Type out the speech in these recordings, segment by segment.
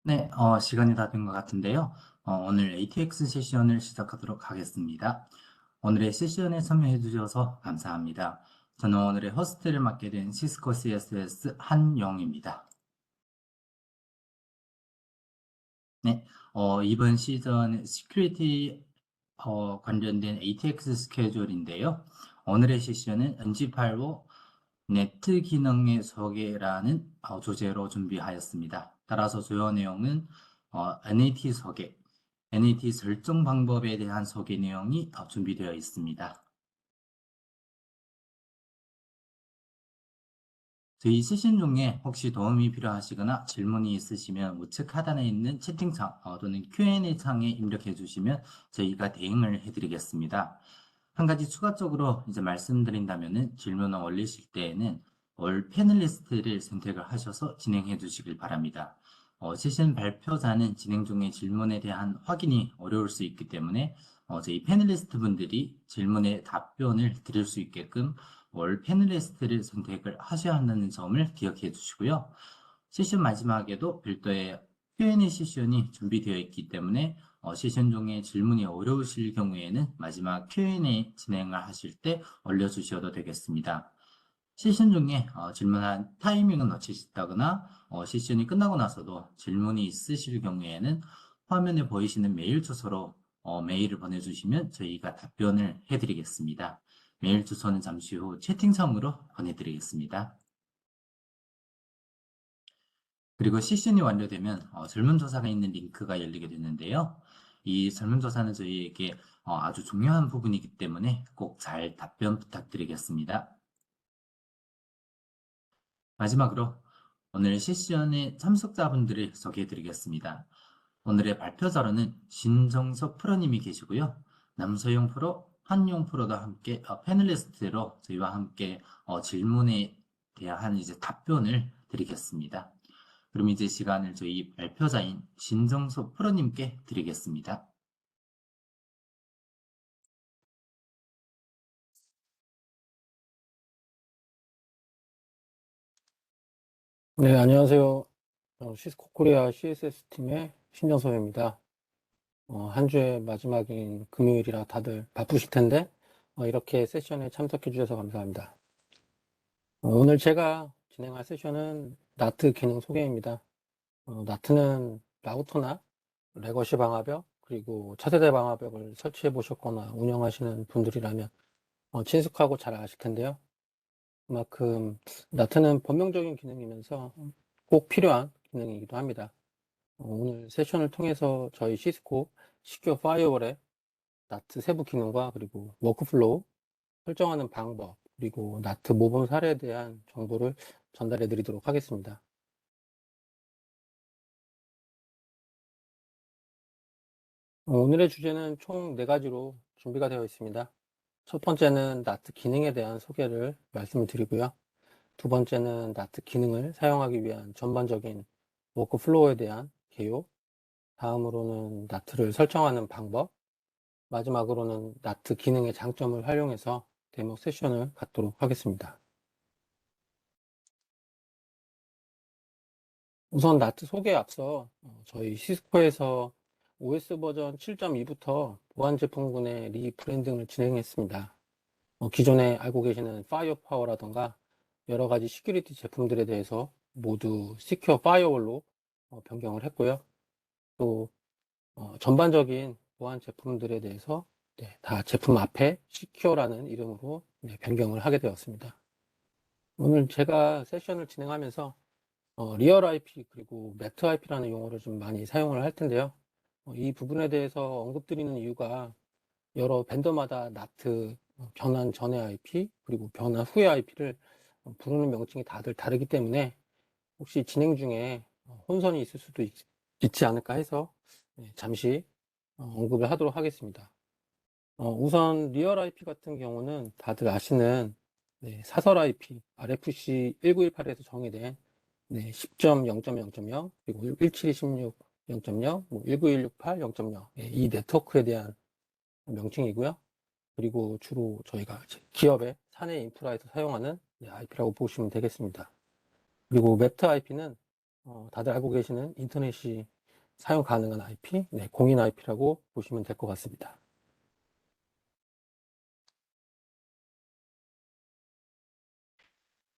네, 시간이 다 된 것 같은데요. 오늘 ATX 세션을 시작하도록 하겠습니다. 오늘의 세션에 참여해 주셔서 감사합니다. 저는 오늘의 호스트를 맡게 된 시스코 CSS 한영입니다. 네, 이번 시즌 시큐리티 관련된 ATX 스케줄인데요. 오늘의 세션은 NG85 네트 기능의 소개라는 주제로 준비하였습니다. 따라서 주요 내용은 NAT 소개, NAT 설정 방법에 대한 소개 내용이 준비되어 있습니다. 저희 세션 중에 혹시 도움이 필요하시거나 질문이 있으시면 우측 하단에 있는 채팅창 또는 Q&A 창에 입력해 주시면 저희가 대응을 해드리겠습니다. 한 가지 추가적으로 이제 말씀드린다면은 질문을 올리실 때에는 올 패널리스트를 선택을 하셔서 진행해 주시길 바랍니다. 세션 발표자는 진행 중에 질문에 대한 확인이 어려울 수 있기 때문에 저희 패널리스트 분들이 질문에 답변을 드릴 수 있게끔 월 패널리스트를 선택을 하셔야 한다는 점을 기억해 주시고요. 세션 마지막에도 별도의 Q&A 세션이 준비되어 있기 때문에 세션 중에 질문이 어려우실 경우에는 마지막 Q&A 진행을 하실 때 올려주셔도 되겠습니다. 세션 중에 질문한 타이밍을 놓치셨다거나 세션이 끝나고 나서도 질문이 있으실 경우에는 화면에 보이시는 메일 주소로 메일을 보내주시면 저희가 답변을 해드리겠습니다. 메일 주소는 잠시 후 채팅창으로 보내드리겠습니다. 그리고 세션이 완료되면 설문조사가 있는 링크가 열리게 되는데요. 이 설문조사는 저희에게 아주 중요한 부분이기 때문에 꼭 잘 답변 부탁드리겠습니다. 마지막으로 오늘 세션의 참석자분들을 소개해드리겠습니다. 오늘의 발표자로는 신정석 프로님이 계시고요. 남소영 프로, 한용 프로도 함께 패널리스트로 저희와 함께 질문에 대한 이제 답변을 드리겠습니다. 그럼 이제 시간을 저희 발표자인 신정석 프로님께 드리겠습니다. 네, 안녕하세요. 시스코 코리아 CSS 팀의 신정섭입니다. 한 주의 마지막인 금요일이라 다들 바쁘실 텐데, 이렇게 세션에 참석해 주셔서 감사합니다. 오늘 제가 진행할 세션은 나트 기능 소개입니다. 나트는 라우터나 레거시 방화벽, 그리고 차세대 방화벽을 설치해 보셨거나 운영하시는 분들이라면 친숙하고 잘 아실 텐데요. 그만큼 나트는 범용적인 기능이면서 꼭 필요한 기능이기도 합니다. 오늘 세션을 통해서 저희 시스코 시큐어 파이어월의 나트 세부 기능과 그리고 워크플로우 설정하는 방법, 그리고 나트 모범 사례에 대한 정보를 전달해 드리도록 하겠습니다. 오늘의 주제는 총 4가지로 준비가 되어 있습니다. 첫 번째는 나트 기능에 대한 소개를 말씀을 드리고요. 두 번째는 나트 기능을 사용하기 위한 전반적인 워크플로우에 대한 개요, 다음으로는 나트를 설정하는 방법, 마지막으로는 나트 기능의 장점을 활용해서 데모 세션을 갖도록 하겠습니다. 우선 나트 소개에 앞서 저희 시스코에서 OS 버전 7.2부터 보안 제품군의 리브랜딩을 진행했습니다. 기존에 알고 계시는 파이어파워라던가 여러 가지 시큐리티 제품들에 대해서 모두 시큐어 파이어월로 변경을 했고요. 또 전반적인 보안 제품들에 대해서 다 제품 앞에 시큐어라는 이름으로 변경을 하게 되었습니다. 오늘 제가 세션을 진행하면서 리얼 IP 그리고 매트 IP라는 용어를 좀 많이 사용을 할 텐데요. 이 부분에 대해서 언급드리는 이유가 여러 벤더마다 나트 변환 전의 IP 그리고 변환 후의 IP를 부르는 명칭이 다들 다르기 때문에 혹시 진행 중에 혼선이 있을 수도 있지 않을까 해서 잠시 언급을 하도록 하겠습니다. 우선 리얼 IP 같은 경우는 다들 아시는 사설 IP RFC 1918에서 정의된 10.0.0.0 그리고 17216 0.0, 19168 0.0 이 네트워크에 대한 명칭이고요. 그리고 주로 저희가 기업의 사내 인프라에서 사용하는 IP라고 보시면 되겠습니다. 그리고 매트 IP는 다들 알고 계시는 인터넷이 사용 가능한 IP, 공인 IP라고 보시면 될 것 같습니다.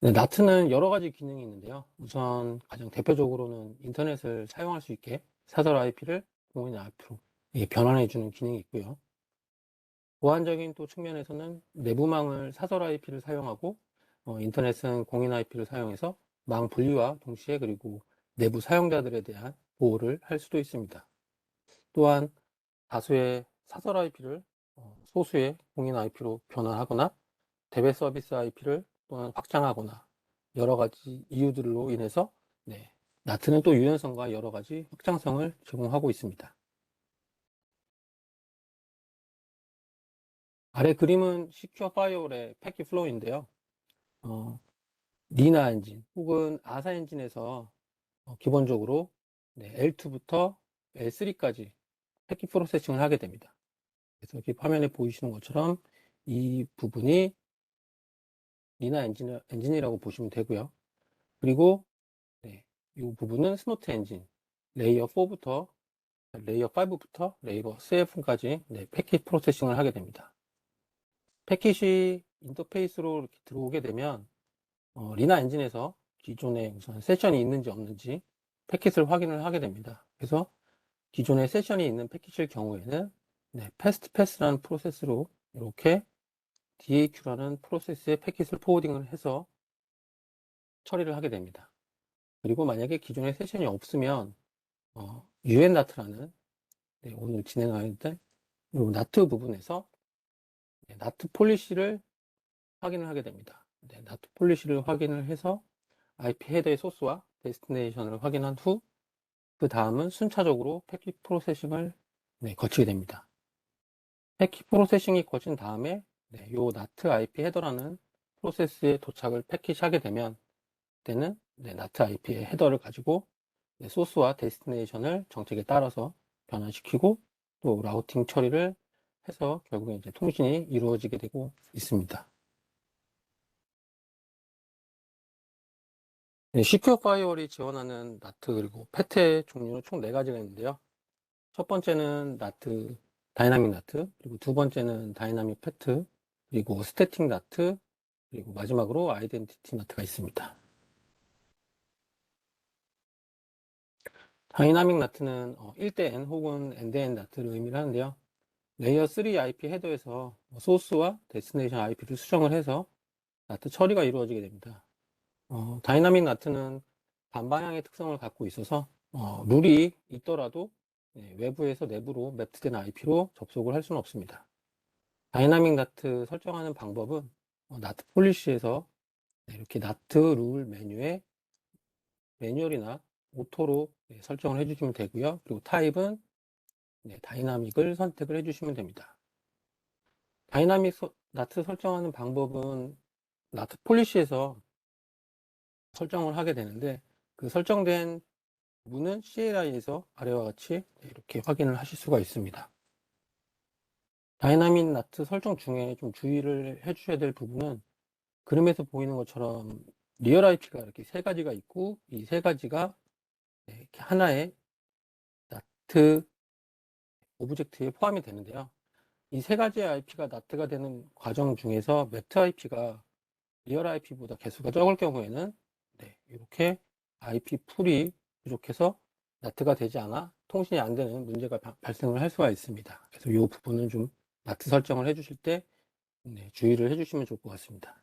나트는 여러 가지 기능이 있는데요. 우선 가장 대표적으로는 인터넷을 사용할 수 있게 사설 IP를 공인 IP로 변환해주는 기능이 있고요. 보안적인 또 측면에서는 내부망을 사설 IP를 사용하고 인터넷은 공인 IP를 사용해서 망 분리와 동시에 그리고 내부 사용자들에 대한 보호를 할 수도 있습니다. 또한 다수의 사설 IP를 소수의 공인 IP로 변환하거나 대외 서비스 IP를 또한 확장하거나 여러 가지 이유들로 인해서 나트는 또 유연성과 여러 가지 확장성을 제공하고 있습니다. 아래 그림은 시큐어 파이어홀의 패킷 플로우인데요. 리나 엔진 혹은 아사 엔진에서 기본적으로 L2부터 L3까지 패킷 프로세싱을 하게 됩니다. 그래서 여기 화면에 보이시는 것처럼 이 부분이 리나 엔진이라고 보시면 되고요. 그리고 이 부분은 스노트 엔진 레이어 4부터 레이어 5부터 레이어 7까지 패킷 프로세싱을 하게 됩니다. 패킷이 인터페이스로 이렇게 들어오게 되면 리나 엔진에서 기존에 우선 세션이 있는지 없는지 패킷을 확인을 하게 됩니다. 그래서 기존에 세션이 있는 패킷일 경우에는 패스트 패스라는 프로세스로 이렇게 DAQ라는 프로세스에 패킷을 포워딩을 해서 처리를 하게 됩니다. 그리고 만약에 기존에 세션이 없으면 UNNAT라는 오늘 진행할 때 이 나트 부분에서 나트 폴리시를 확인을 하게 됩니다. 나트 폴리시를 확인을 해서 IP 헤더의 소스와 데스티네이션을 확인한 후 그 다음은 순차적으로 패킷 프로세싱을 거치게 됩니다. 패킷 프로세싱이 거친 다음에 이 나트 IP 헤더라는 프로세스에 도착을 패킷하게 되면 그때는 나트 IP의 헤더를 가지고 소스와 데스티네이션을 정책에 따라서 변환시키고 또 라우팅 처리를 해서 결국에 이제 통신이 이루어지게 되고 있습니다. 시큐어 파이어월이 지원하는 나트 그리고 패트의 종류는 총 4가지가 있는데요. 첫 번째는 나트, 다이나믹 나트, 그리고 두 번째는 다이나믹 패트, 그리고 스태틱 나트, 그리고 마지막으로 아이덴티티 나트가 있습니다. 다이나믹 나트는 1대-N 혹은 N-대-N 나트를 의미를 하는데요. 레이어 3 IP 헤더에서 소스와 데스티네이션 IP를 수정을 해서 나트 처리가 이루어지게 됩니다. 다이나믹 나트는 반방향의 특성을 갖고 있어서 룰이 있더라도 외부에서 내부로 맵트된 IP로 접속을 할 수는 없습니다. 다이나믹 나트 설정하는 방법은 나트 폴리시에서 이렇게 나트 룰 메뉴에 매뉴얼이나 오토로 설정을 해주시면 되고요. 그리고 타입은 다이나믹을 선택을 해주시면 됩니다. 다이나믹 나트 설정하는 방법은 나트 폴리시에서 설정을 하게 되는데 그 설정된 부분은 CLI에서 아래와 같이 이렇게 확인을 하실 수가 있습니다. 다이나믹 나트 설정 중에 좀 주의를 해주셔야 될 부분은 그림에서 보이는 것처럼 리얼 IP가 이렇게 3가지가 있고 이 3가지가 이렇게 하나의 나트 오브젝트에 포함이 되는데요. 이 3가지의 IP가 나트가 되는 과정 중에서 매트 IP가 리얼 IP보다 개수가 적을 경우에는 이렇게 IP 풀이 부족해서 나트가 되지 않아 통신이 안 되는 문제가 발생을 할 수가 있습니다. 그래서 이 부분은 좀 나트 설정을 해주실 때 주의를 해주시면 좋을 것 같습니다.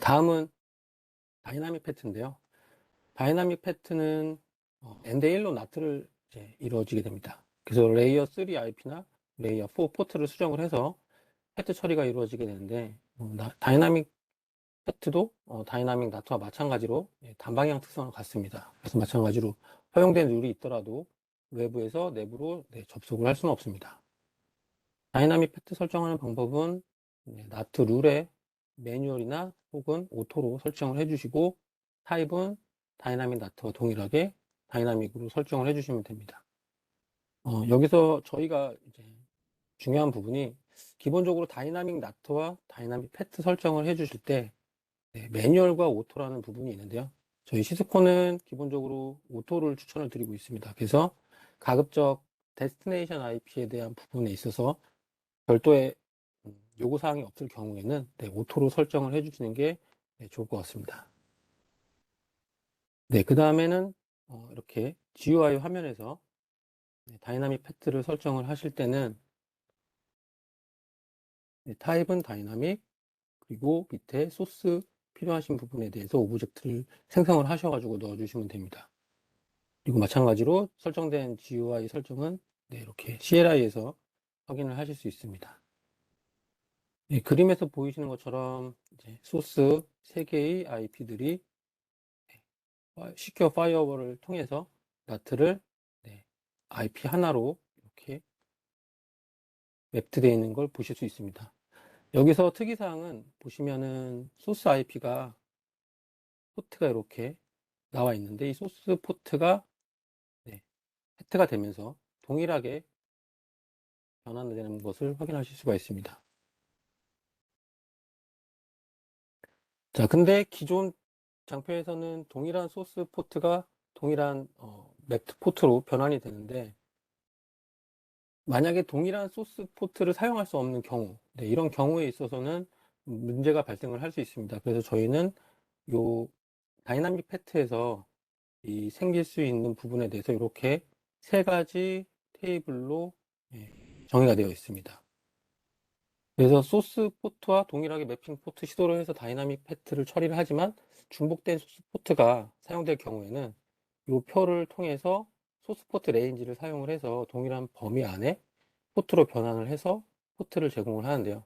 다음은 다이나믹 패트인데요. 다이나믹 패트는 N-대-1로 나트를 이루어지게 됩니다. 그래서 레이어 3 IP나 레이어 4 포트를 수정을 해서 패트 처리가 이루어지게 되는데 다이나믹 패트도 다이나믹 나트와 마찬가지로 단방향 특성을 갖습니다. 그래서 마찬가지로 허용된 룰이 있더라도 외부에서 내부로 접속을 할 수는 없습니다. 다이나믹 패트 설정하는 방법은 나트 룰에 매뉴얼이나 혹은 오토로 설정을 해주시고 타입은 다이나믹 나트와 동일하게 다이나믹으로 설정을 해주시면 됩니다. 여기서 저희가 이제 중요한 부분이 기본적으로 다이나믹 나트와 다이나믹 패트 설정을 해주실 때 매뉴얼과 오토라는 부분이 있는데요. 저희 시스코는 기본적으로 오토를 추천을 드리고 있습니다. 그래서 가급적 데스티네이션 IP에 대한 부분에 있어서 별도의 요구사항이 없을 경우에는 오토로 설정을 해주시는 게 좋을 것 같습니다. 그 다음에는 이렇게 GUI 화면에서 다이나믹 패트를 설정을 하실 때는 타입은 다이나믹, 그리고 밑에 소스 필요하신 부분에 대해서 오브젝트를 생성을 하셔가지고 넣어주시면 됩니다. 그리고 마찬가지로 설정된 GUI 설정은 이렇게 CLI에서 확인을 하실 수 있습니다. 그림에서 보이시는 것처럼 이제 소스 3개의 IP들이 시큐어 파이어월을 통해서 나트를 IP 하나로 이렇게 맵트되어 있는 걸 보실 수 있습니다. 여기서 특이사항은 보시면은 소스 IP가 포트가 이렇게 나와 있는데 이 소스 포트가 세트가 되면서 동일하게 변환되는 것을 확인하실 수가 있습니다. 자, 근데 기존 장표에서는 동일한 소스 포트가 동일한 맵트 포트로 변환이 되는데 만약에 동일한 소스 포트를 사용할 수 없는 경우 이런 경우에 있어서는 문제가 발생을 할 수 있습니다. 그래서 저희는 요 다이나믹 패트에서 이 생길 수 있는 부분에 대해서 이렇게 3가지 테이블로 정의가 되어 있습니다. 그래서 소스 포트와 동일하게 매핑 포트 시도를 해서 다이나믹 패트를 처리를 하지만 중복된 소스 포트가 사용될 경우에는 이 표를 통해서 소스 포트 레인지를 사용을 해서 동일한 범위 안에 포트로 변환을 해서 포트를 제공을 하는데요.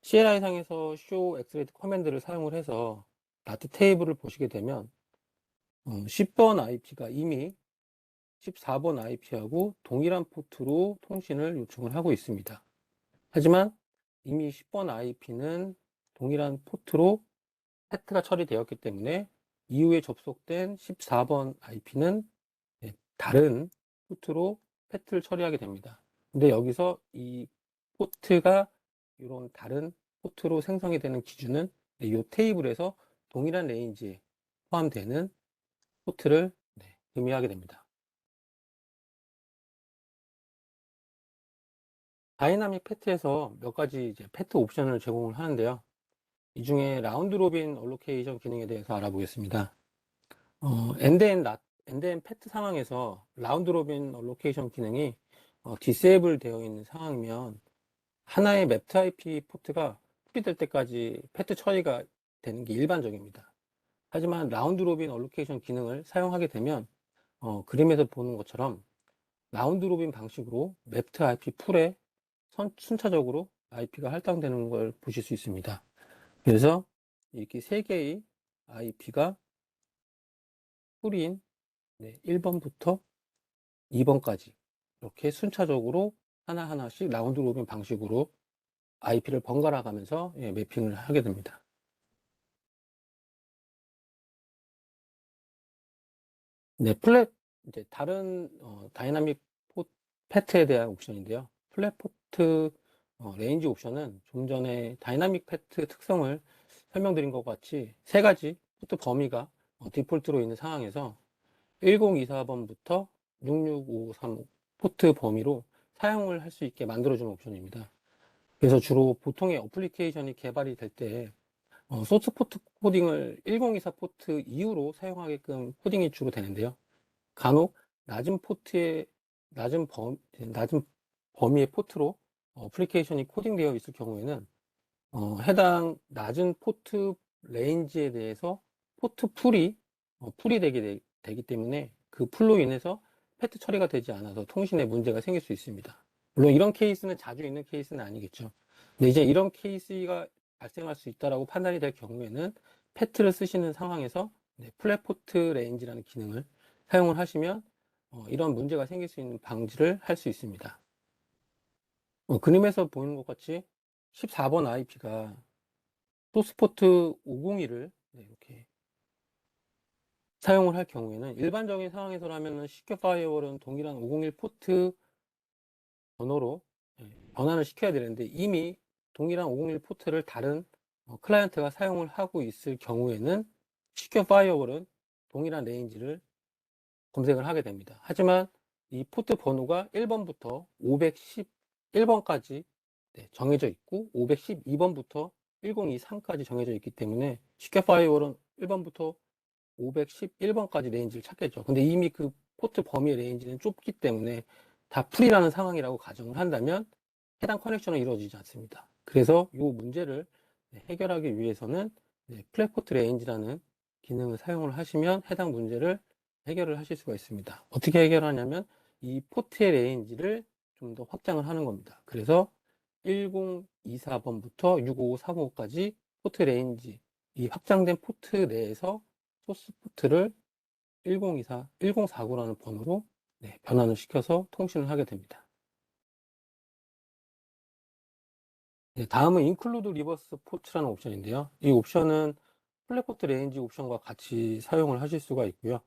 CLI 상에서 show xrate 커맨드를 사용을 해서 나트 테이블을 보시게 되면 10번 IP가 이미 14번 IP하고 동일한 포트로 통신을 요청을 하고 있습니다. 하지만 이미 10번 IP는 동일한 포트로 패트가 처리되었기 때문에 이후에 접속된 14번 IP는 다른 포트로 패트를 처리하게 됩니다. 근데 여기서 이 포트가 이런 다른 포트로 생성이 되는 기준은 이 테이블에서 동일한 레인지에 포함되는 포트를 의미하게 됩니다. 다이나믹 패트에서 몇 가지 이제 패트 옵션을 제공을 하는데요. 이 중에 라운드 로빈 얼로케이션 기능에 대해서 알아보겠습니다. 엔드엔 패트 상황에서 라운드 로빈 얼로케이션 기능이 디세이블 되어 있는 상황이면 하나의 맵트 IP 포트가 풀이될 때까지 패트 처리가 되는 게 일반적입니다. 하지만 라운드 로빈 얼로케이션 기능을 사용하게 되면 그림에서 보는 것처럼 라운드 로빈 방식으로 맵트 IP 풀에 순차적으로 IP가 할당되는 걸 보실 수 있습니다. 그래서 이렇게 3개의 IP가 풀인 1번부터 2번까지 이렇게 순차적으로 하나하나씩 라운드 로빈 방식으로 IP를 번갈아 가면서 매핑을 하게 됩니다. 이제 다른 다이나믹 패트에 대한 옵션인데요. 플랫 포트 레인지 옵션은 좀 전에 다이나믹 패트 특성을 설명드린 것 같이 3가지 포트 범위가 디폴트로 있는 상황에서 1024번부터 66535 포트 범위로 사용을 할 수 있게 만들어주는 옵션입니다. 그래서 주로 보통의 어플리케이션이 개발이 될 때 소스 포트 코딩을 1024 포트 이후로 사용하게끔 코딩이 주로 되는데요. 간혹 낮은 낮은 범위의 포트로 어플리케이션이 코딩되어 있을 경우에는 해당 낮은 포트 레인지에 대해서 포트 풀이 되기 때문에 그 풀로 인해서 패트 처리가 되지 않아서 통신에 문제가 생길 수 있습니다. 물론 이런 케이스는 자주 있는 케이스는 아니겠죠. 근데 이제 이런 케이스가 발생할 수 있다라고 판단이 될 경우에는 패트를 쓰시는 상황에서 플랫 포트 레인지라는 기능을 사용을 하시면 이런 문제가 생길 수 있는 방지를 할 수 있습니다. 그림에서 보이는 것 같이 14번 IP가 소스포트 501을 이렇게 사용을 할 경우에는 일반적인 상황에서라면 시큐어 파이어월은 동일한 501 포트 번호로 변환을 시켜야 되는데 이미 동일한 501 포트를 다른 클라이언트가 사용을 하고 있을 경우에는 시큐어 파이어월은 동일한 레인지를 검색을 하게 됩니다. 하지만 이 포트 번호가 1번부터 511번까지 정해져 있고 512번부터 1023까지 정해져 있기 때문에 쉽게 파이어월은 1번부터 511번까지 레인지를 찾겠죠. 근데 이미 그 포트 범위의 레인지는 좁기 때문에 다 풀이라는 상황이라고 가정을 한다면 해당 커넥션은 이루어지지 않습니다. 그래서 이 문제를 해결하기 위해서는 플랫포트 레인지라는 기능을 사용을 하시면 해당 문제를 해결을 하실 수가 있습니다. 어떻게 해결하냐면 이 포트의 레인지를 좀 더 확장을 하는 겁니다. 그래서 1024번부터 65535까지 포트 레인지, 이 확장된 포트 내에서 소스 포트를 1024, 1049라는 번호로 변환을 시켜서 통신을 하게 됩니다. 다음은 include reverse port라는 옵션인데요. 이 옵션은 플랫포트 레인지 옵션과 같이 사용을 하실 수가 있고요.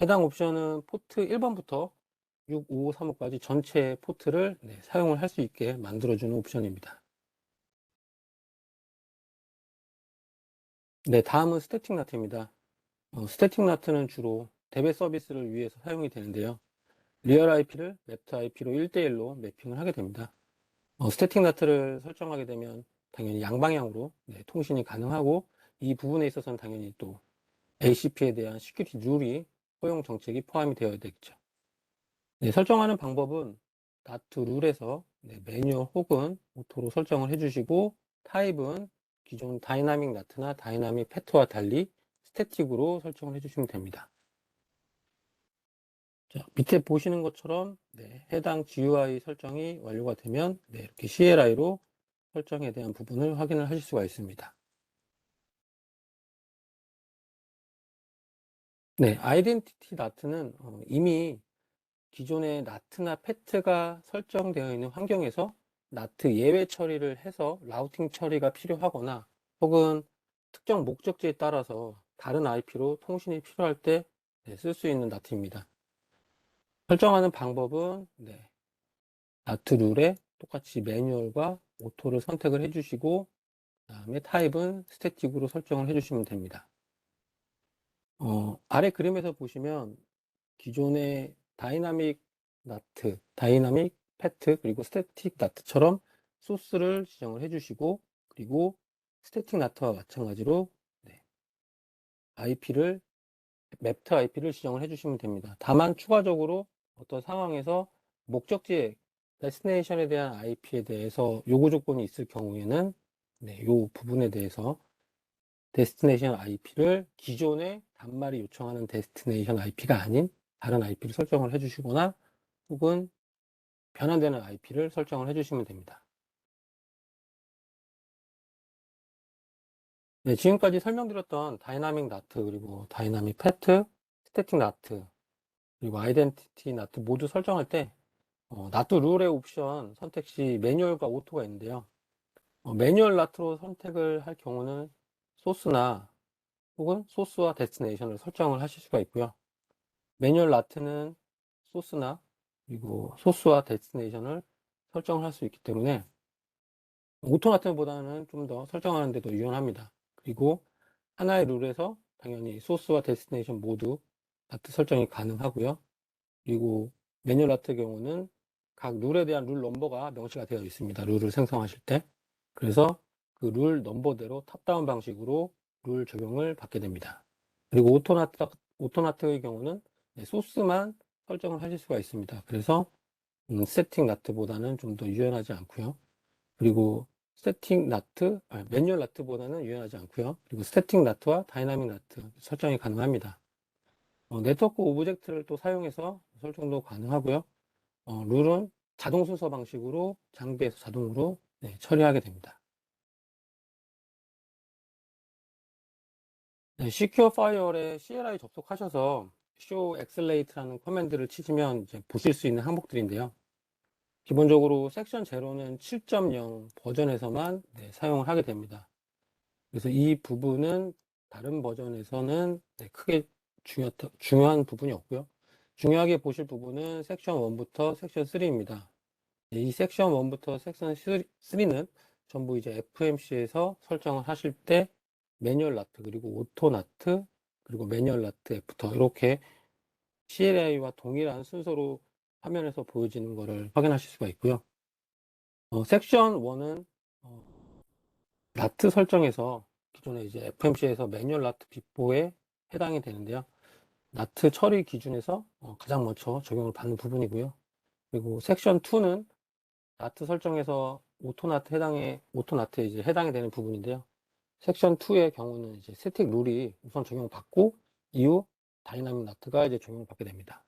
해당 옵션은 포트 1번부터 65535까지 전체 포트를 사용을 할 수 있게 만들어주는 옵션입니다. 다음은 스태틱 나트입니다. 스태틱 나트는 주로 대배 서비스를 위해서 사용이 되는데요. 리얼 IP를 맵트 IP로 1대1로 매핑을 하게 됩니다. 스태틱 나트를 설정하게 되면 당연히 양방향으로 통신이 가능하고 이 부분에 있어서는 당연히 또 ACP에 대한 시큐리티 룰이 허용 정책이 포함이 되어야 되겠죠. 설정하는 방법은 나트 룰에서 매뉴얼 혹은 오토로 설정을 해주시고 타입은 기존 다이나믹 나트나 다이나믹 패트와 달리 스태틱으로 설정을 해주시면 됩니다. 자, 밑에 보시는 것처럼 해당 GUI 설정이 완료가 되면 이렇게 CLI로 설정에 대한 부분을 확인을 하실 수가 있습니다. 아이덴티티 나트는 이미 기존의 나트나 패트가 설정되어 있는 환경에서 나트 예외 처리를 해서 라우팅 처리가 필요하거나 혹은 특정 목적지에 따라서 다른 IP로 통신이 필요할 때 쓸 수 있는 나트입니다. 설정하는 방법은 나트 룰에 똑같이 매뉴얼과 오토를 선택을 해주시고 그 다음에 타입은 스태틱으로 설정을 해주시면 됩니다. 아래 그림에서 보시면 기존의 다이나믹 나트, 다이나믹 패트, 그리고 스태틱 나트처럼 소스를 지정을 해주시고 그리고 스태틱 나트와 마찬가지로 IP를 맵트 IP를 지정을 해주시면 됩니다. 다만 추가적으로 어떤 상황에서 목적지의 데스티네이션에 대한 IP에 대해서 요구 조건이 있을 경우에는 이 부분에 대해서 데스티네이션 IP를 기존의 단말이 요청하는 데스티네이션 IP가 아닌 다른 IP를 설정을 해주시거나 혹은 변환되는 IP를 설정을 해주시면 됩니다. 지금까지 설명드렸던 다이나믹 나트 그리고 다이나믹 패트, 스태틱 나트 그리고 아이덴티티 나트 모두 설정할 때 나트 룰의 옵션 선택 시 매뉴얼과 오토가 있는데요. 매뉴얼 나트로 선택을 할 경우는 소스나 혹은 소스와 데스티네이션을 설정을 하실 수가 있고요. 매뉴얼 나트는 소스나 그리고 소스와 데스티네이션을 설정을 할 수 있기 때문에 오토 나트보다는 좀 더 설정하는 데도 유연합니다. 그리고 하나의 룰에서 당연히 소스와 데스티네이션 모두 나트 설정이 가능하고요. 그리고 매뉴얼 나트의 경우는 각 룰에 대한 룰 넘버가 명시가 되어 있습니다. 룰을 생성하실 때. 그래서 그 룰 넘버대로 탑다운 방식으로 룰 적용을 받게 됩니다. 그리고 오토나트의 경우는 소스만 설정을 하실 수가 있습니다. 그래서 세팅 나트보다는 좀 더 유연하지 않고요. 그리고 매뉴얼 나트보다는 유연하지 않고요. 그리고 스태틱 나트와 다이나믹 나트 설정이 가능합니다. 네트워크 오브젝트를 또 사용해서 설정도 가능하고요. 룰은 자동 순서 방식으로 장비에서 자동으로 처리하게 됩니다. Secure Fire에 CLI 접속하셔서 show accelerate라는 커맨드를 치시면 이제 보실 수 있는 항목들인데요. 기본적으로 섹션 0는 7.0 버전에서만 사용을 하게 됩니다. 그래서 이 부분은 다른 버전에서는 크게 중요한 부분이 없고요. 중요하게 보실 부분은 섹션 1부터 섹션 3입니다. 이 섹션 1부터 섹션 3는 전부 이제 FMC에서 설정을 하실 때 매뉴얼 나트 그리고 오토 나트 그리고 매뉴얼 나트 애프터 이렇게 CLI와 동일한 순서로 화면에서 보여지는 것을 확인하실 수가 있고요. 섹션 1은 나트 설정에서 기존에 이제 FMC에서 매뉴얼 나트 비포에 해당이 되는데요. 나트 처리 기준에서 가장 먼저 적용을 받는 부분이고요. 그리고 섹션 2는 나트 설정에서 오토나트에 이제 해당이 되는 부분인데요. 섹션 2의 경우는 이제 스택 룰이 우선 적용받고 이후 다이나믹 나트가 이제 적용받게 됩니다.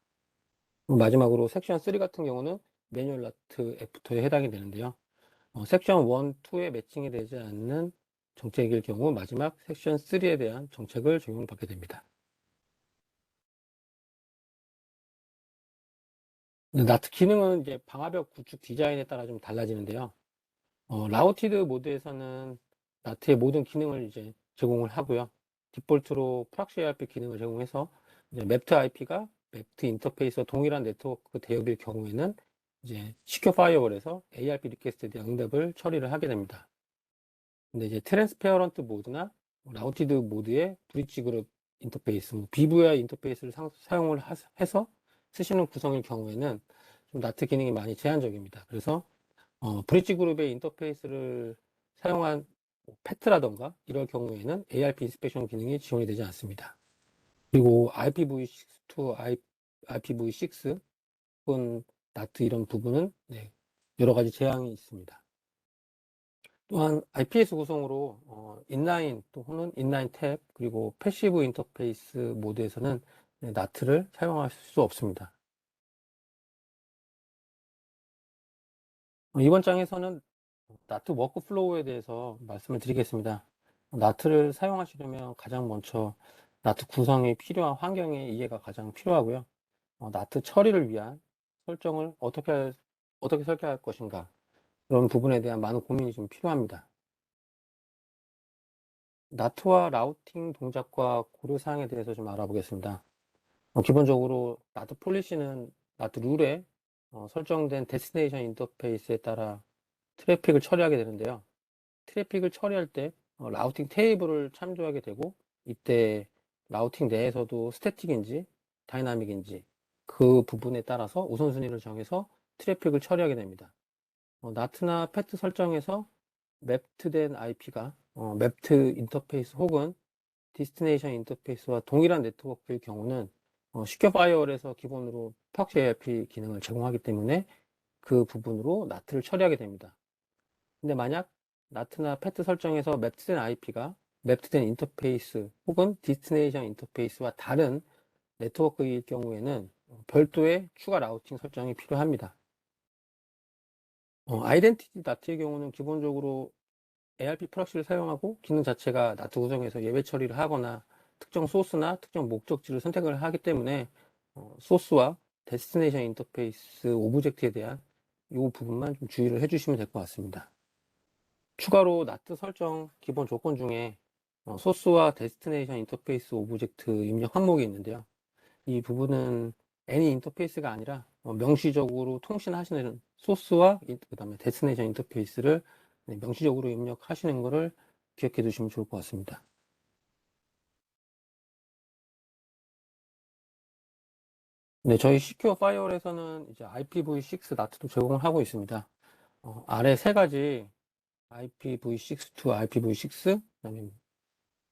마지막으로 섹션 3 같은 경우는 매뉴얼 나트 애프터에 해당이 되는데요. 섹션 1, 2에 매칭이 되지 않는 정책일 경우 마지막 섹션 3에 대한 정책을 적용을 받게 됩니다. 나트 기능은 이제 방화벽 구축 디자인에 따라 좀 달라지는데요. 라우티드 모드에서는 나트의 모든 기능을 이제 제공을 하고요. 디폴트로 프락시 ARP 기능을 제공해서 이제 맵트 IP가 맵트 인터페이스와 동일한 네트워크 대역일 경우에는 이제 시큐어 파이어월에서 ARP 리퀘스트에 대한 응답을 처리를 하게 됩니다. 근데 이제 트랜스페어런트 모드나 라우티드 모드의 브릿지 그룹 인터페이스, BVI 인터페이스를 사용을 해서 쓰시는 구성일 경우에는 좀 나트 기능이 많이 제한적입니다. 그래서 브릿지 그룹의 인터페이스를 사용한 패트라던가 이럴 경우에는 ARP 인스펙션 기능이 지원이 되지 않습니다. 그리고 IPv6 IPv6 혹은 나트 이런 부분은 여러 가지 제한이 있습니다. 또한 IPS 구성으로 인라인 또는 인라인 탭 그리고 패시브 인터페이스 모드에서는 나트를 사용할 수 없습니다. 이번 장에서는 나트 워크플로우에 대해서 말씀을 드리겠습니다. 나트를 사용하시려면 가장 먼저 나트 구성이 필요한 환경의 이해가 가장 필요하고요. 나트 처리를 위한 설정을 어떻게 설계할 것인가 그런 부분에 대한 많은 고민이 좀 필요합니다. 나트와 라우팅 동작과 고려사항에 대해서 좀 알아보겠습니다. 기본적으로 나트 폴리시는 나트 룰에 설정된 데스티네이션 인터페이스에 따라 트래픽을 처리하게 되는데요. 트래픽을 처리할 때 라우팅 테이블을 참조하게 되고 이때 라우팅 내에서도 스태틱인지 다이나믹인지 그 부분에 따라서 우선순위를 정해서 트래픽을 처리하게 됩니다. 나트나 패트 설정에서 맵트된 IP가 맵트 인터페이스 혹은 디스티네이션 인터페이스와 동일한 네트워크일 경우는 시큐어 파이어월에서 기본으로 프록시 ARP 기능을 제공하기 때문에 그 부분으로 나트를 처리하게 됩니다. 근데 만약 나트나 패트 설정에서 맵트된 IP가 맵트된 인터페이스 혹은 디스티네이션 인터페이스와 다른 네트워크일 경우에는 별도의 추가 라우팅 설정이 필요합니다. 아이덴티티 나트의 경우는 기본적으로 ARP 프록시를 사용하고 기능 자체가 나트 구성에서 예외 처리를 하거나 특정 소스나 특정 목적지를 선택을 하기 때문에 소스와 데스티네이션 인터페이스 오브젝트에 대한 이 부분만 좀 주의를 해주시면 될 것 같습니다. 추가로 나트 설정 기본 조건 중에 소스와 데스티네이션 인터페이스 오브젝트 입력 항목이 있는데요. 이 부분은 any 인터페이스가 아니라 명시적으로 통신하시는 소스와 그 다음에 데스티네이션 인터페이스를 명시적으로 입력하시는 것을 기억해 두시면 좋을 것 같습니다. 네, 저희 시큐어 파이어월에서는 이제 IPv6 나트도 제공을 하고 있습니다. 아래 세 가지 IPv6 to IPv6, 그다음에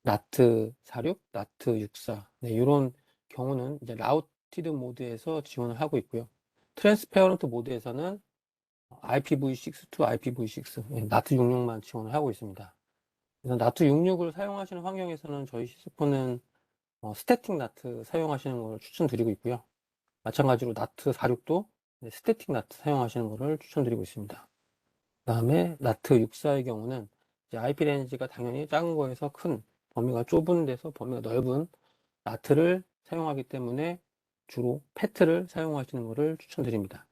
나트 46, 나트 64 이런 경우는 이제 라우티드 모드에서 지원을 하고 있고요. 트랜스페어런트 모드에서는 IPv6 to IPv6 나트 66만 지원을 하고 있습니다. 그래서 나트 66을 사용하시는 환경에서는 저희 시스코는 스태틱 나트 사용하시는 걸 추천드리고 있고요. 마찬가지로 나트 46도 스태틱 나트 사용하시는 것을 추천드리고 있습니다. 그 다음에 나트 64의 경우는 이제 IP 레인지가 당연히 작은 거에서 큰, 범위가 좁은 데서 범위가 넓은 나트를 사용하기 때문에 주로 패트를 사용하시는 것을 추천드립니다.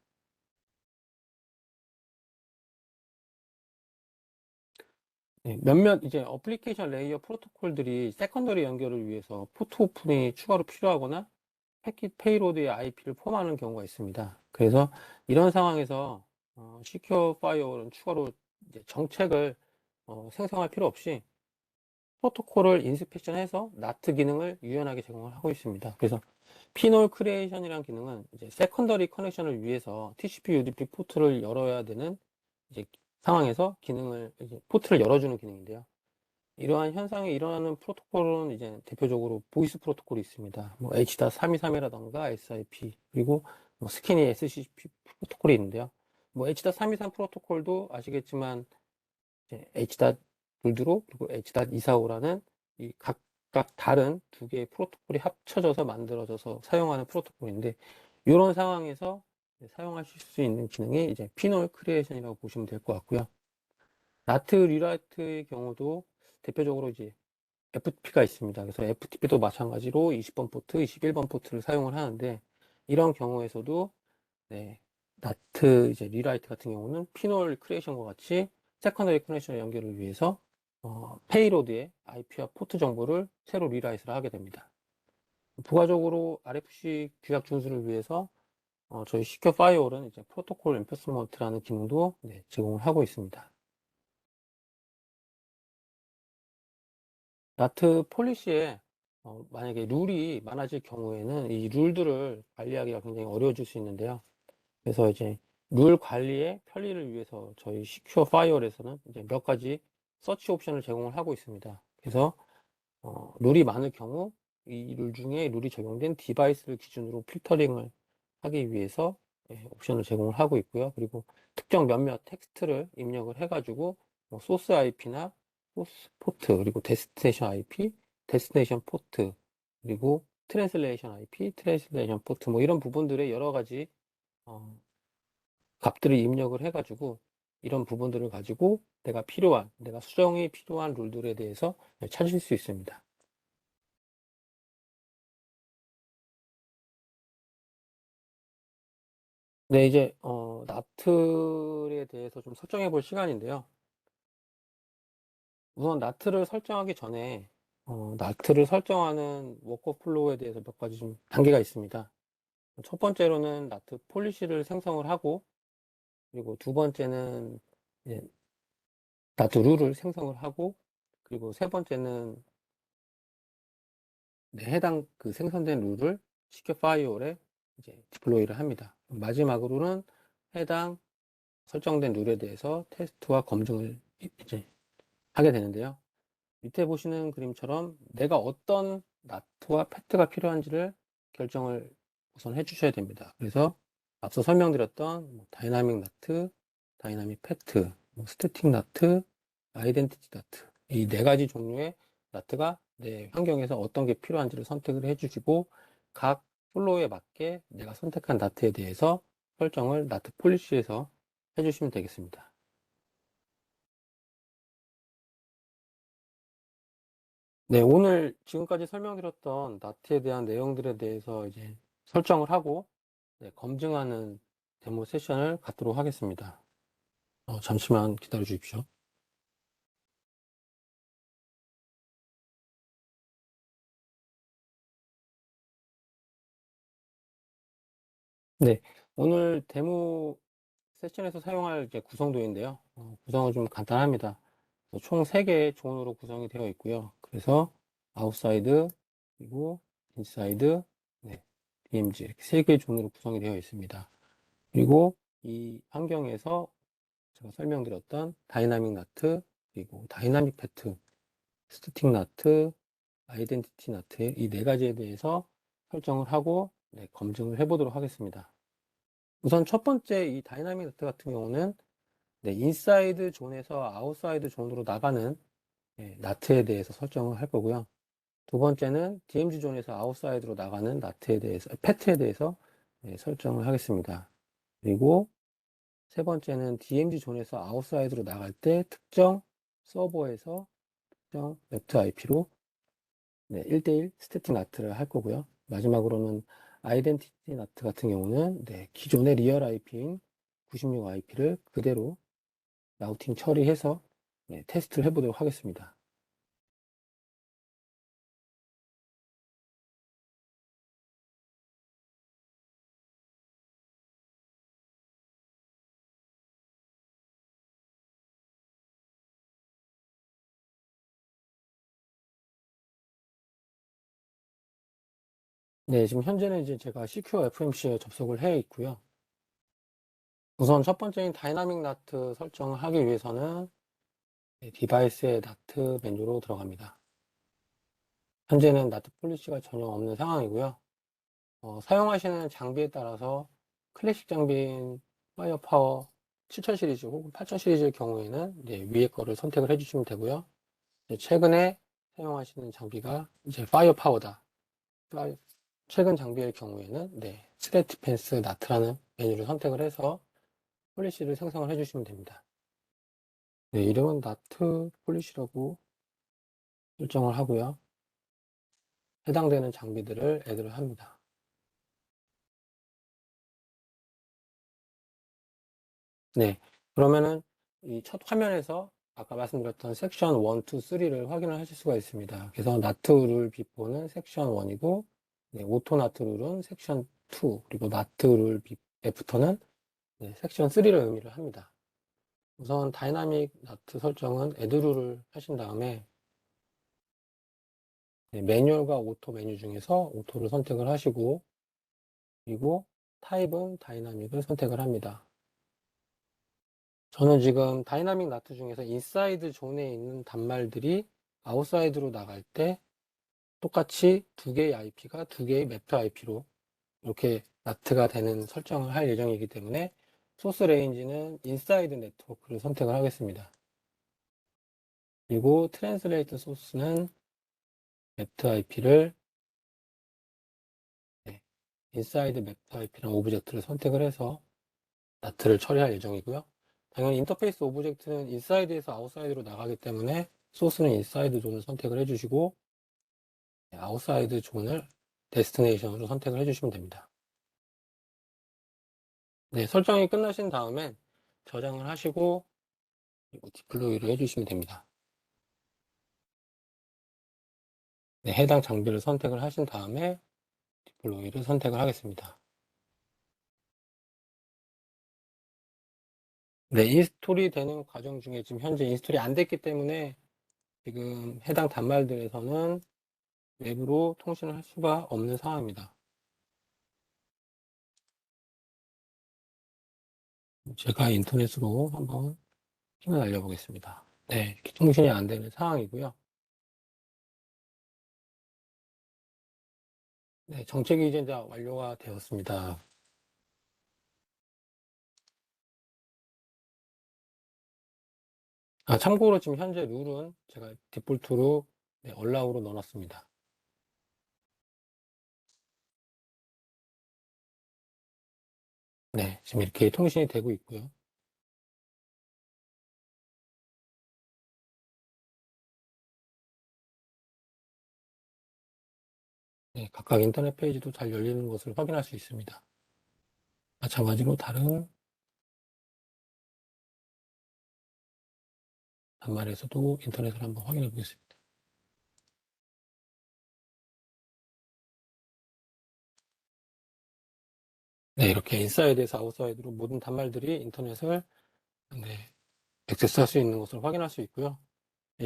몇몇 이제 어플리케이션 레이어 프로토콜들이 세컨더리 연결을 위해서 포트 오픈이 추가로 필요하거나 패킷 페이로드의 IP를 포함하는 경우가 있습니다. 그래서 이런 상황에서 시큐어 파이어월은 추가로 이제 정책을 생성할 필요 없이 프로토콜을 인스펙션해서 NAT 기능을 유연하게 제공을 하고 있습니다. 그래서 피놀 크리에이션이라는 기능은 이제 세컨더리 커넥션을 위해서 TCP UDP 포트를 열어야 되는 이제 상황에서 기능을 이제 포트를 열어주는 기능인데요. 이러한 현상이 일어나는 프로토콜은 이제 대표적으로 보이스 프로토콜이 있습니다. 뭐 H.323이라던가 SIP 그리고 뭐 스키니 SCP 프로토콜이 있는데요. 뭐 H.323 프로토콜도 아시겠지만 이제 H.22 그리고 H.245라는 이 각각 다른 두 개의 프로토콜이 합쳐져서 만들어져서 사용하는 프로토콜인데 이런 상황에서 사용하실 수 있는 기능이 이제 피놀 크리에이션이라고 보시면 될 것 같고요. 나트 리라이트의 경우도 대표적으로 이제 FTP가 있습니다. 그래서 FTP도 마찬가지로 20번 포트, 21번 포트를 사용을 하는데 이런 경우에서도 네, 나트 이제 리라이트 같은 경우는 피놀 크리에이션과 같이 세컨더리 커넥션 연결을 위해서 페이로드의 IP와 포트 정보를 새로 리라이트를 하게 됩니다. 부가적으로 RFC 규약 준수를 위해서 저희 시큐어 파이어월은 이제 프로토콜 엔포스먼트라는 기능도 네, 제공을 하고 있습니다. 나트 폴리시에 만약에 룰이 많아질 경우에는 이 룰들을 관리하기가 굉장히 어려워질 수 있는데요. 그래서 이제 룰 관리의 편리를 위해서 저희 시큐어 파이어월에서는 이제 몇 가지 서치 옵션을 제공을 하고 있습니다. 그래서 룰이 많을 경우 이 룰 중에 룰이 적용된 디바이스를 기준으로 필터링을 하기 위해서 옵션을 제공을 하고 있고요. 그리고 특정 몇몇 텍스트를 입력을 해가지고 소스 IP나 소스 포트, 그리고 데스티네이션 IP, 데스티네이션 포트, 그리고 트랜슬레이션 IP, 트랜슬레이션 포트 뭐 이런 부분들의 여러 가지 값들을 입력을 해가지고 이런 부분들을 가지고 내가 수정이 필요한 룰들에 대해서 찾을 수 있습니다. 네, 이제 나트에 대해서 좀 설정해 볼 시간인데요. 우선 나트를 설정하기 전에 나트를 설정하는 워커플로우에 대해서 몇 가지 좀 단계가 있습니다. 첫 번째로는 나트 폴리시를 생성을 하고 그리고 두 번째는 이제 나트 룰을 생성을 하고 그리고 세 번째는 네, 해당 그 생성된 룰을 시큐어 파이어월에 이제 디플로이를 합니다. 마지막으로는 해당 설정된 룰에 대해서 테스트와 검증을 이제 하게 되는데요. 밑에 보시는 그림처럼 내가 어떤 나트와 패트가 필요한지를 결정을 우선 해주셔야 됩니다. 그래서 앞서 설명드렸던 다이나믹 나트, 다이나믹 패트, 스태틱 나트, 아이덴티티 나트 이 네 가지 종류의 나트가 내 환경에서 어떤 게 필요한지를 선택을 해주시고 각 플로우에 맞게 내가 선택한 나트에 대해서 설정을 나트 폴리시에서 해주시면 되겠습니다. 네, 오늘 지금까지 설명드렸던 나트에 대한 내용들에 대해서 이제 설정을 하고 네, 검증하는 데모 세션을 갖도록 하겠습니다. 잠시만 기다려 주십시오. 네, 오늘 데모 세션에서 사용할 이제 구성도인데요. 구성은 좀 간단합니다. 총 3개의 존으로 구성이 되어 있고요. 그래서 아웃사이드, 그리고 인사이드, 네, DMZ 이렇게 3개의 존으로 구성이 되어 있습니다. 그리고 이 환경에서 제가 설명드렸던 다이나믹 나트, 그리고 다이나믹 패트, 스태틱 나트, 아이덴티티 나트 이 네 가지에 대해서 설정을 하고 네, 검증을 해보도록 하겠습니다. 우선 첫 번째 이 다이나믹 나트 같은 경우는 네, 인사이드 존에서 아웃사이드 존으로 나가는 나트에 대해서 설정을 할 거고요. 두 번째는 DMZ 존에서 아웃사이드로 나가는 나트에 대해서, 패트에 대해서 설정을 하겠습니다. 그리고 세 번째는 DMZ 존에서 아웃사이드로 나갈 때 특정 서버에서 특정 네트 IP로 1대1 스태틱 나트를 할 거고요. 마지막으로는 아이덴티티 나트 같은 경우는 기존의 리얼 IP인 96 IP를 그대로 라우팅 처리해서 테스트를 해보도록 하겠습니다. 네, 지금 현재는 이제 제가 CQ FMC에 접속을 해 있고요. 우선 첫 번째인 다이나믹 나트 설정을 하기 위해서는 디바이스의 나트 메뉴로 들어갑니다. 현재는 나트 폴리시가 전혀 없는 상황이고요. 사용하시는 장비에 따라서 클래식 장비인 파이어파워 7000 시리즈 혹은 8000 시리즈의 경우에는 이제 위에 거를 선택을 해주시면 되고요. 최근에 사용하시는 장비가 이제 파이어파워다. 최근 장비의 경우에는 스레 디펜스 나트라는 메뉴를 선택을 해서 폴리시를 생성을 해주시면 됩니다. 이름은 나트 폴리시라고 설정을 하고요. 해당되는 장비들을 애드를 합니다. 네, 그러면은 이 첫 화면에서 아까 말씀드렸던 섹션 1, 2, 3를 확인을 하실 수가 있습니다. 그래서 나트 룰 비포는 섹션 1이고 오토 나트 룰은 섹션 2, 그리고 나트 룰 애프터는 섹션 3를 의미를 합니다. 우선 다이나믹 나트 설정은 애드 룰을 하신 다음에 매뉴얼과 오토 메뉴 중에서 오토를 선택을 하시고, 그리고 타입은 다이나믹을 선택을 합니다. 저는 지금 다이나믹 나트 중에서 인사이드 존에 있는 단말들이 아웃사이드로 나갈 때 똑같이 두 개의 IP가 두 개의 맵트 IP로 이렇게 나트가 되는 설정을 할 예정이기 때문에 소스 레인지는 인사이드 네트워크를 선택을 하겠습니다. 그리고 트랜스레이트 소스는 맵트 IP를 인사이드 맵트 IP라는 오브젝트를 선택을 해서 나트를 처리할 예정이고요. 당연히 인터페이스 오브젝트는 인사이드에서 아웃사이드로 나가기 때문에 소스는 인사이드 존을 선택을 해주시고 아웃사이드 존을 데스티네이션으로 선택을 해주시면 됩니다. 설정이 끝나신 다음엔 저장을 하시고 그리고 디플로이를 해주시면 됩니다. 해당 장비를 선택을 하신 다음에 디플로이를 선택을 하겠습니다. 인스톨이 되는 과정 중에 지금 현재 인스톨이 안 됐기 때문에 지금 해당 단말들에서는 외부로 통신을 할 수가 없는 상황입니다. 제가 인터넷으로 한번 핑을 날려보겠습니다. 이렇게 통신이 안 되는 상황이고요. 정책이 이제 완료가 되었습니다. 참고로 지금 현재 룰은 제가 디폴트로 allow로 넣어놨습니다. 지금 이렇게 통신이 되고 있고요. 각각 인터넷 페이지도 잘 열리는 것을 확인할 수 있습니다. 마찬가지로 다른 단말에서도 인터넷을 한번 확인해 보겠습니다. 이렇게 인사이드에서 아웃사이드로 모든 단말들이 인터넷을 액세스할 수 있는 것을 확인할 수 있고요.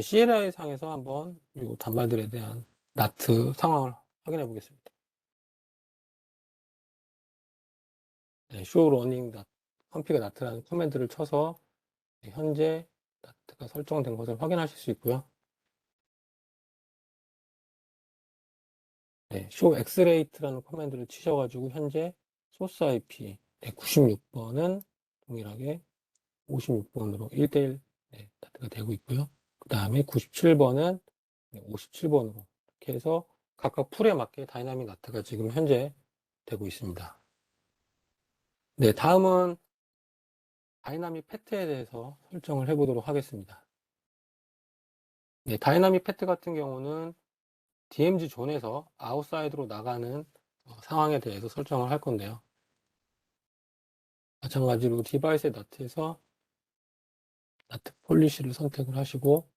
CLI 상에서 한번 이 단말들에 대한 나트 상황을 확인해 보겠습니다. show running config 나트라는 커맨드를 쳐서 현재 나트가 설정된 것을 확인하실 수 있고요. show xrate라는 커맨드를 치셔가지고 현재 소스 IP 96번은 동일하게 56번으로 1대1 나트가 되고 있고요. 그 다음에 97번은 57번으로 이렇게 해서 각각 풀에 맞게 다이나믹 나트가 지금 현재 되고 있습니다. 다음은 다이나믹 패트에 대해서 설정을 해보도록 하겠습니다. 다이나믹 패트 같은 경우는 DMZ 존에서 아웃사이드로 나가는 상황에 대해서 설정을 할 건데요. 마찬가지로 디바이스 나트에서 나트 폴리시를 선택을 하시고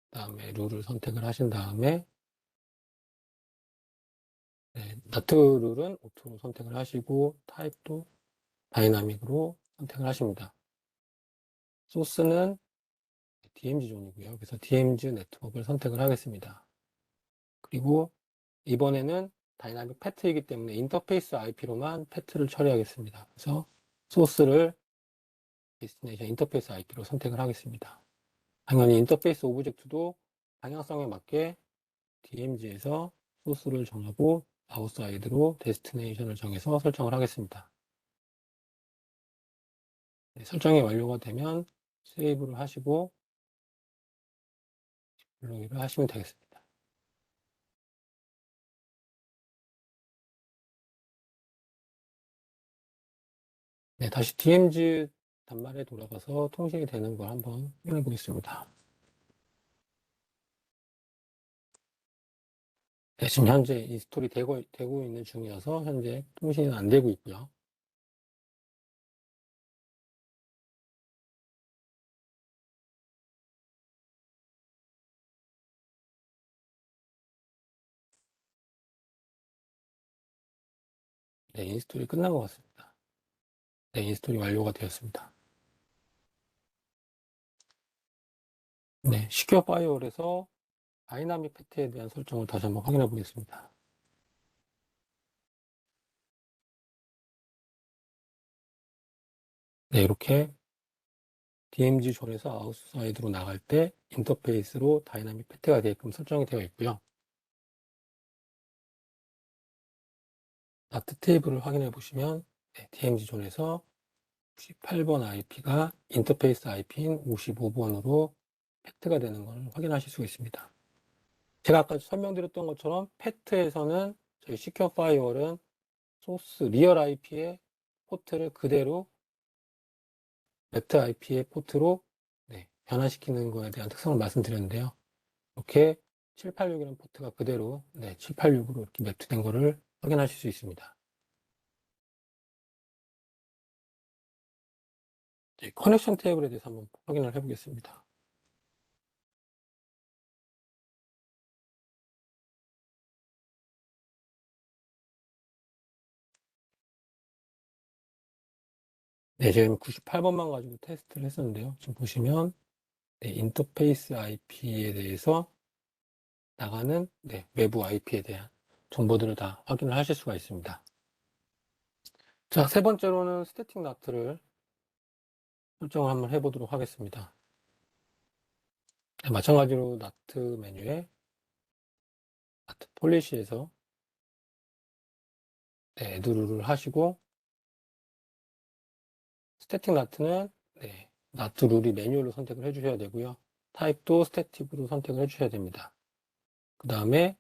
그 다음에 룰을 선택을 하신 다음에 나트 룰은 오토로 선택을 하시고 타입도 다이나믹으로 선택을 하십니다. 소스는 DMZ 존이고요. 그래서 DMZ 네트워크를 선택을 하겠습니다. 그리고 이번에는 다이나믹 패트이기 때문에 인터페이스 IP로만 패트를 처리하겠습니다. 그래서 소스를 데스티네이션 인터페이스 IP로 선택을 하겠습니다. 당연히 인터페이스 오브젝트도 방향성에 맞게 DMG에서 소스를 정하고 아웃사이드로 데스티네이션을 정해서 설정을 하겠습니다. 네, 설정이 완료가 되면 세이브를 하시고 블로그를 하시면 되겠습니다. 네, 다시 DMG 단말에 돌아가서 통신이 되는 걸 한번 확인해 보겠습니다. 네, 지금 현재 인스톨이 되고 있는 중이어서 현재 통신이 안 되고 있고요. 네, 인스톨이 끝난 것 같습니다. 네, 인스톨이 완료가 되었습니다. 네, 시큐어 파이어홀에서 다이나믹 패트에 대한 설정을 다시 한번 확인해 보겠습니다. 네, 이렇게 DMG 존에서 아웃사이드로 나갈 때 인터페이스로 다이나믹 패트가 되게끔 설정이 되어 있고요. 나트 테이블을 확인해 보시면 네, DMG 존에서 18번 IP가 인터페이스 IP인 55번으로 패트가 되는 걸 확인하실 수 있습니다. 제가 아까 설명드렸던 것처럼 패트에서는 저희 시큐어 파이어월은 소스 리얼 IP의 포트를 그대로 랩트 IP의 포트로 변환시키는 거에 대한 특성을 말씀드렸는데요. 이렇게 786이라는 포트가 그대로 786으로 이렇게 매트된 거를 확인하실 수 있습니다. 커넥션 테이블에 대해서 한번 확인을 해보겠습니다. 네, 지금 98번만 가지고 테스트를 했었는데요. 지금 보시면 인터페이스 IP에 대해서 나가는 외부 IP에 대한 정보들을 다 확인을 하실 수가 있습니다. 자, 세 번째로는 스태틱 나트를 설정을 한번 해보도록 하겠습니다. 네, 마찬가지로 나트 메뉴에 나트 폴리시에서 애드루를 하시고 스태틱 나트는 나트 룰이 매뉴얼로 선택을 해주셔야 되고요. 타입도 스태틱으로 선택을 해주셔야 됩니다. 그 다음에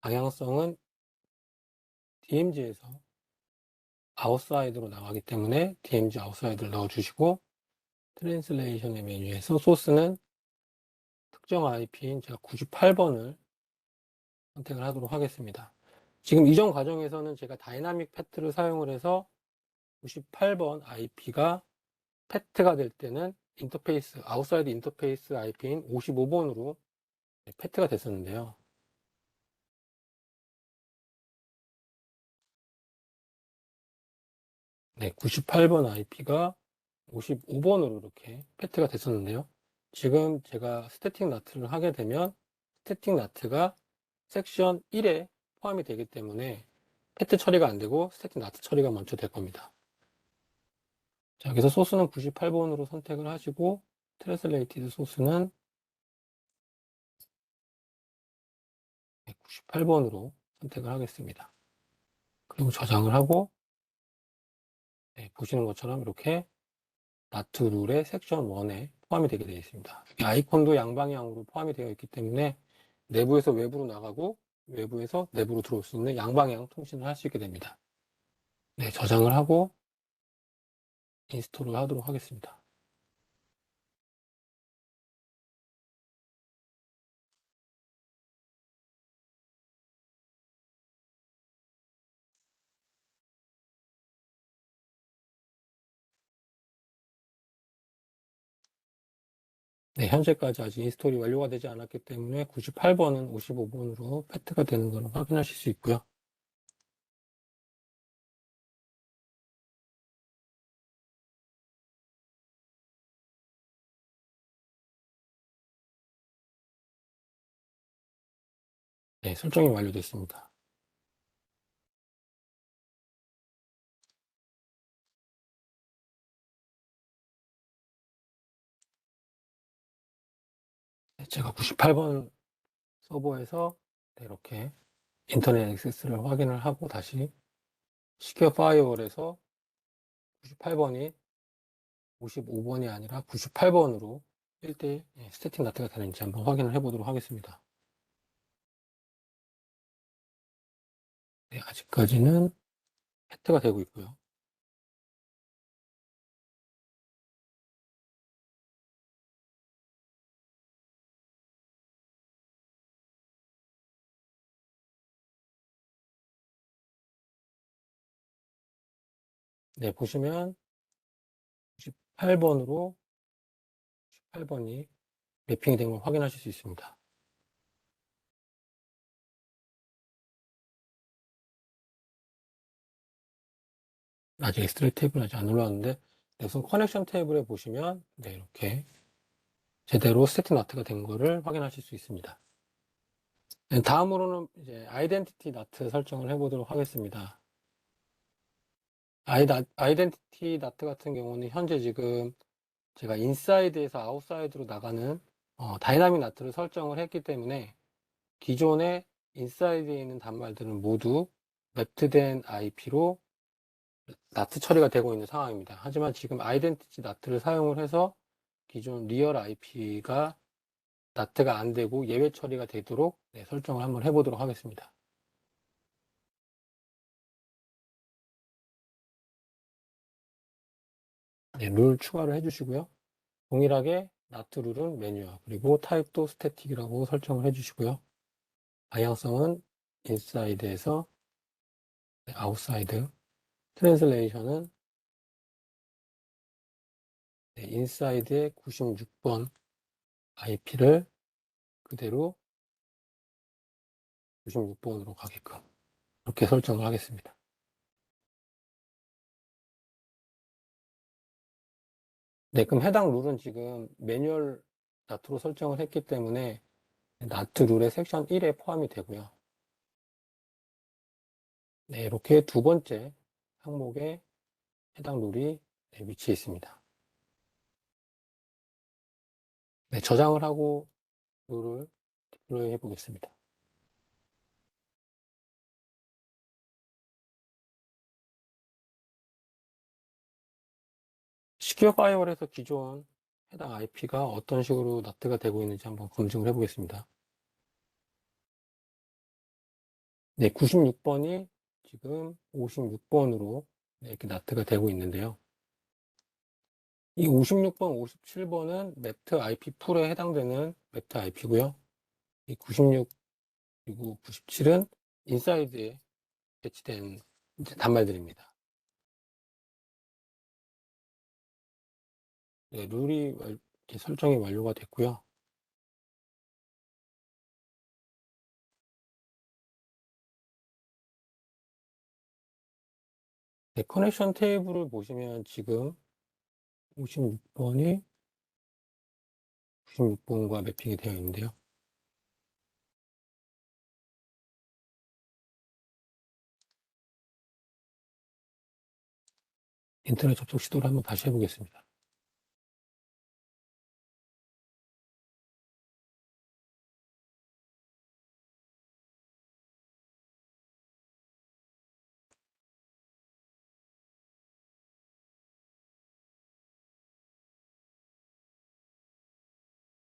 방향성은 DMG에서 아웃사이드로 나가기 때문에 DMG 아웃사이드를 넣어주시고 트랜슬레이션의 메뉴에서 소스는 특정 IP인 제가 98번을 선택을 하도록 하겠습니다. 지금 이전 과정에서는 제가 다이나믹 패트를 사용을 해서 98번 IP가 패트가 될 때는 인터페이스, 아웃사이드 인터페이스 IP인 55번으로 패트가 됐었는데요. 네, 98번 IP가 55번으로 이렇게 패트가 됐었는데요. 지금 제가 스태틱 나트를 하게 되면 스태틱 나트가 섹션 1에 포함이 되기 때문에 패트 처리가 안 되고 스태틱 나트 처리가 먼저 될 겁니다. 자, 그래서 소스는 98번으로 선택을 하시고 트랜슬레이티드 소스는 98번으로 선택을 하겠습니다. 그리고 저장을 하고 보시는 것처럼 이렇게 나트 룰의 섹션 1에 포함이 되게 되어 있습니다. 아이콘도 양방향으로 포함이 되어 있기 때문에 내부에서 외부로 나가고 외부에서 내부로 들어올 수 있는 양방향 통신을 할 수 있게 됩니다. 네, 저장을 하고 인스톨을 하도록 하겠습니다. 네, 현재까지 아직 인스톨이 완료가 되지 않았기 때문에 98번은 55번으로 패트가 되는 걸 확인하실 수 있고요. 네, 설정이 완료됐습니다. 네, 제가 98번 서버에서 네, 이렇게 인터넷 액세스를 확인을 하고 다시 시큐어 파이어월에서 98번이 55번이 아니라 98번으로 1대1 스태틱 나트가 되는지 한번 확인을 해보도록 하겠습니다. 네, 아직까지는 해트가 되고 있고요. 네, 보시면 98번으로 98번이 매핑이 된 걸 확인하실 수 있습니다. 아직 엑스트랙 테이블은 아직 안 올라왔는데 네, 우선 커넥션 테이블에 보시면 네, 이렇게 제대로 스태틱 나트가 된 거를 확인하실 수 있습니다. 네, 다음으로는 이제 아이덴티티 나트 설정을 해보도록 하겠습니다. 아이덴티티 나트 같은 경우는 현재 지금 제가 인사이드에서 아웃사이드로 나가는 다이나믹 나트를 설정을 했기 때문에 기존의 인사이드에 있는 단말들은 모두 맵트된 IP로 나트 처리가 되고 있는 상황입니다. 하지만 지금 아이덴티티 나트를 사용을 해서 기존 리얼 IP가 나트가 안 되고 예외 처리가 되도록 설정을 한번 해보도록 하겠습니다. 네, 룰 추가를 해주시고요. 동일하게 나트 룰은 매뉴얼 그리고 타입도 스태틱이라고 설정을 해주시고요. 방향성은 인사이드에서 아웃사이드, 트랜슬레이션은 인사이드의 96번 IP를 그대로 96번으로 가게끔 이렇게 설정을 하겠습니다. 네, 그럼 해당 룰은 지금 매뉴얼 나트로 설정을 했기 때문에 나트 룰의 섹션 1에 포함이 되고요. 네, 이렇게 두 번째 항목에 해당 룰이 위치해 있습니다. 네, 저장을 하고 룰을 디플로이 해 보겠습니다. 시큐어 파이어월에서 기존 해당 IP가 어떤 식으로 나트가 되고 있는지 한번 검증을 해 보겠습니다. 네, 96번이 지금 56번으로 이렇게 나트가 되고 있는데요. 이 56번, 57번은 맵트 IP 풀에 해당되는 맵트 IP고요. 이 96 그리고 97은 인사이드에 배치된 단말들입니다. 네, 룰이 설정이 완료가 됐고요. 네, 커넥션 테이블을 보시면 지금 56번이 96번과 매핑이 되어 있는데요. 인터넷 접속 시도를 한번 다시 해보겠습니다.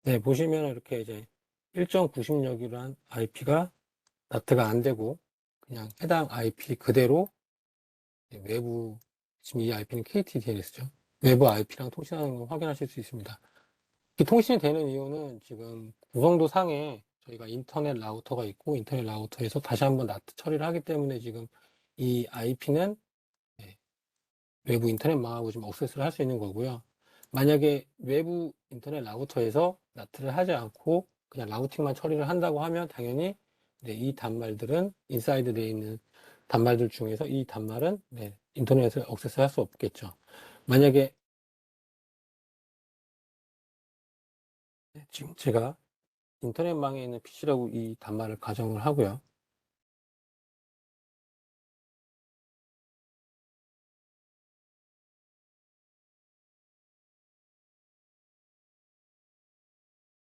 네, 보시면 이렇게 이제 1.90여기란 IP가 나트가 안 되고 그냥 해당 IP 그대로 외부, 지금 이 IP는 KTDNS죠. 외부 IP랑 통신하는 걸 확인하실 수 있습니다. 이 통신이 되는 이유는 지금 구성도 상에 저희가 인터넷 라우터가 있고 인터넷 라우터에서 다시 한번 나트 처리를 하기 때문에 지금 이 IP는 외부 인터넷망하고 좀 액세스를 할 수 있는 거고요. 만약에 외부 인터넷 라우터에서 나트를 하지 않고 그냥 라우팅만 처리를 한다고 하면 당연히 이 단말들은 인사이드 되어 있는 단말들 중에서 이 단말은 인터넷을 액세스 할 수 없겠죠. 만약에 지금 제가 인터넷망에 있는 PC라고 이 단말을 가정을 하고요.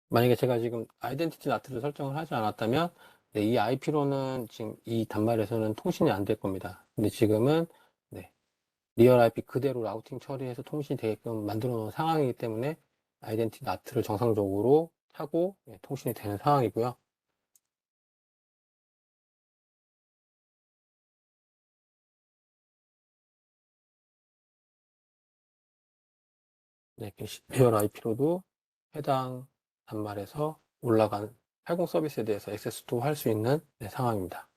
만약에 제가 지금 아이덴티티 나트를 설정을 하지 않았다면 네, 이 IP로는 지금 이 단말에서는 통신이 안 될 겁니다. 근데 지금은 네, 리얼 IP 그대로 라우팅 처리해서 통신이 되게끔 만들어 놓은 상황이기 때문에 아이덴티티 나트를 정상적으로 타고 네, 통신이 되는 상황이고요. 네, 리얼 IP로도 해당 단말에서 올라간 80 서비스에 대해서 액세스도 할 수 있는 네, 상황입니다.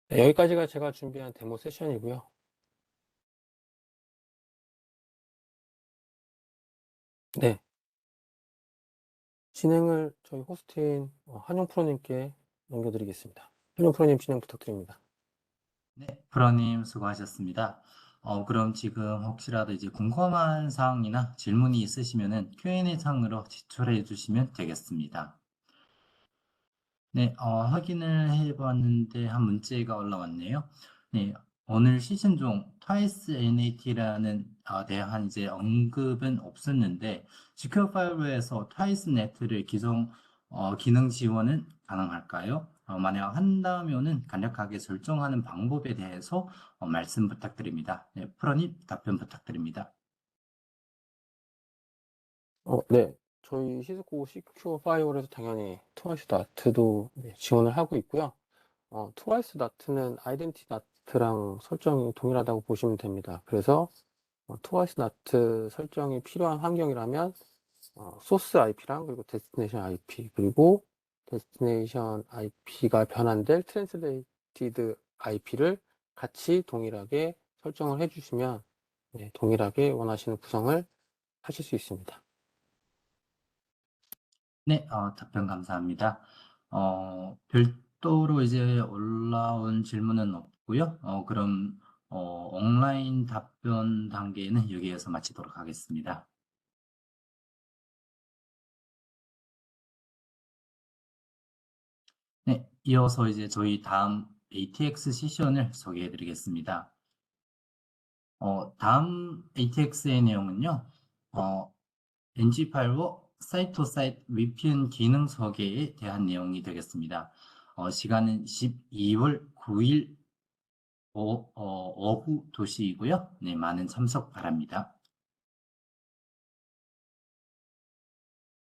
네, 여기까지가 제가 준비한 데모 세션이고요. 네, 진행을 저희 호스트인 한용 프로님께 넘겨드리겠습니다. 한용 프로님 진행 부탁드립니다. 네, 프로님 수고하셨습니다. 그럼 지금 혹시라도 이제 궁금한 사항이나 질문이 있으시면은 Q&A 창으로 제출해 주시면 되겠습니다. 네, 확인을 해봤는데 한 문제가 올라왔네요. 네, 오늘 시즌 중 트와이스 NAT라는 대한 이제 언급은 없었는데 지큐어 파일에서 트와이스 네트를 기능 지원은 가능할까요? 만약 한다면은 간략하게 설정하는 방법에 대해서 말씀 부탁드립니다. 네, 프로님 답변 부탁드립니다. 네, 저희 시스코 시큐어 파이어에서 당연히 트와이스 나트도 지원을 하고 있고요. 트와이스 나트는 아이덴티 나트랑 설정이 동일하다고 보시면 됩니다. 그래서 트와이스 나트 설정이 필요한 환경이라면 소스 IP랑 그리고 데스티네이션 IP 그리고 데스티네이션 IP가 변환될 트랜스레이티드 IP를 같이 동일하게 설정을 해주시면 네, 동일하게 원하시는 구성을 하실 수 있습니다. 네, 답변 감사합니다. 별도로 이제 올라온 질문은 없고요. 그럼 온라인 답변 단계는 여기에서 마치도록 하겠습니다. 네, 이어서 이제 저희 다음 ATX 세션을 소개해 드리겠습니다. 다음 ATX의 내용은요, NG 파일워 사이트-to-사이트 VPN 기능 소개에 대한 내용이 되겠습니다. 시간은 12월 9일 오후 2시이고요. 네, 많은 참석 바랍니다.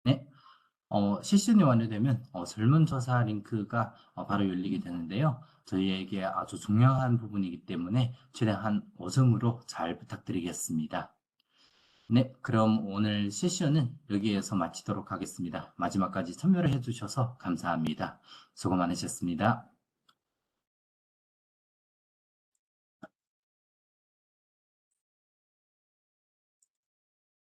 네, 세션이 완료되면 설문조사 링크가 바로 열리게 되는데요. 저희에게 아주 중요한 부분이기 때문에 최대한 오점으로 잘 부탁드리겠습니다. 네, 그럼 오늘 세션은 여기에서 마치도록 하겠습니다. 마지막까지 참여를 해주셔서 감사합니다. 수고 많으셨습니다.